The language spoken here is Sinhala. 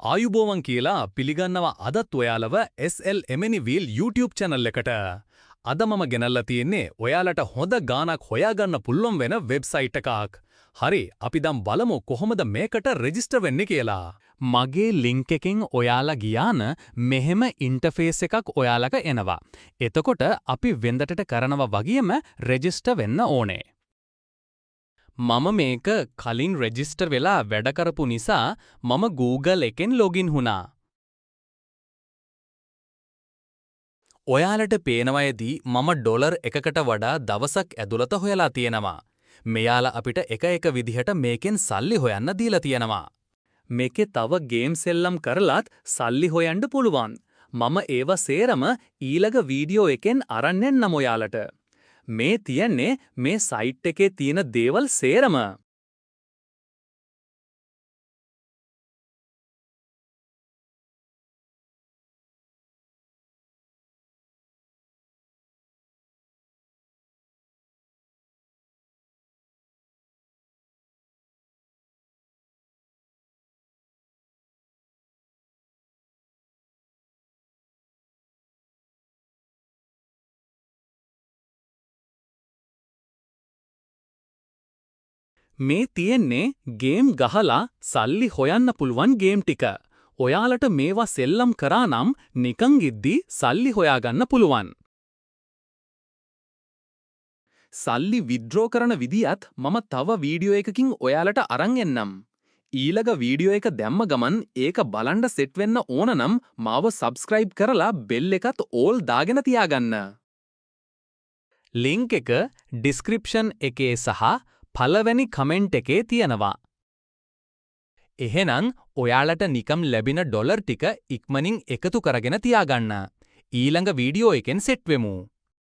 ආයුබෝවන් කියලා පිළිගන්නවා අදත් ඔයාලව SL එමෙනි වීල් YouTube channel එකට. අද මම ගෙනල්ලා තියෙන්නේ ඔයාලට හොඳ ගාණක් හොයාගන්න පුළුවන් වෙන වෙබ්සයිට් එකක්. හරි, අපි දැන් බලමු කොහොමද මේකට රෙජිස්ටර් වෙන්නේ කියලා. මගේ ලින්ක් එකෙන් ඔයාලා ගියාන මෙහෙම ඉන්ටර්ෆේස් එකක් ඔයාලට එනවා. එතකොට අපි වෙන්දටට කරනවා වගේම රෙජිස්ටර් වෙන්න ඕනේ. මම මේක කලින් රෙජිස්ටර් වෙලා වැඩ කරපු නිසා මම Google එකෙන් ලොගින් වුණා. ඔයාලට පේනවයේදී මම ඩොලර් එකකට වඩා දවසක් ඇතුළත හොයලා තියෙනවා. මෙයාලා අපිට එක විදිහට මේකෙන් සල්ලි හොයන්න දීලා තියෙනවා. මේකේ තව ගේම් සෙල්ලම් කරලත් සල්ලි හොයන්න පුළුවන්. මම ඒව සේරම ඊළඟ වීඩියෝ එකෙන් අරන් එන්නම් ඔයාලට. මේ තියන්නේ මේ සයිට් එකේ තියෙන දේවල් සේරම. මේ තියෙන්නේ ගේම් ගහලා සල්ලි හොයන්න පුළුවන් ගේම් ටික. ඔයාලට මේවා සෙල්ලම් කරා නම් නිකන් ඉද්දි සල්ලි හොයාගන්න පුළුවන්. සල්ලි විත්ඩ්‍රෝ කරන විදියත් මම තව වීඩියෝ එකකින් ඔයාලට අරන් එන්නම්. ඊළඟ වීඩියෝ එක දැම්ම ගමන් ඒක බලන්න සෙට් වෙන්න ඕන නම් මාව සබ්ස්ක්‍රයිබ් කරලා බෙල් එකත් ඕල් දාගෙන තියාගන්න. ලින්ක් එක ඩිස්ක්‍රිප්ෂන් එකේ සහ පළවෙනි කමෙන්ට් එකේ තියෙනවා. එහෙනම් ඔයාලට නිකම් ලැබෙන ඩොලර් ටික ඉක්මනින් එකතු කරගෙන තියාගන්න. ඊළඟ වීඩියෝ එකෙන් සෙට් වෙමු.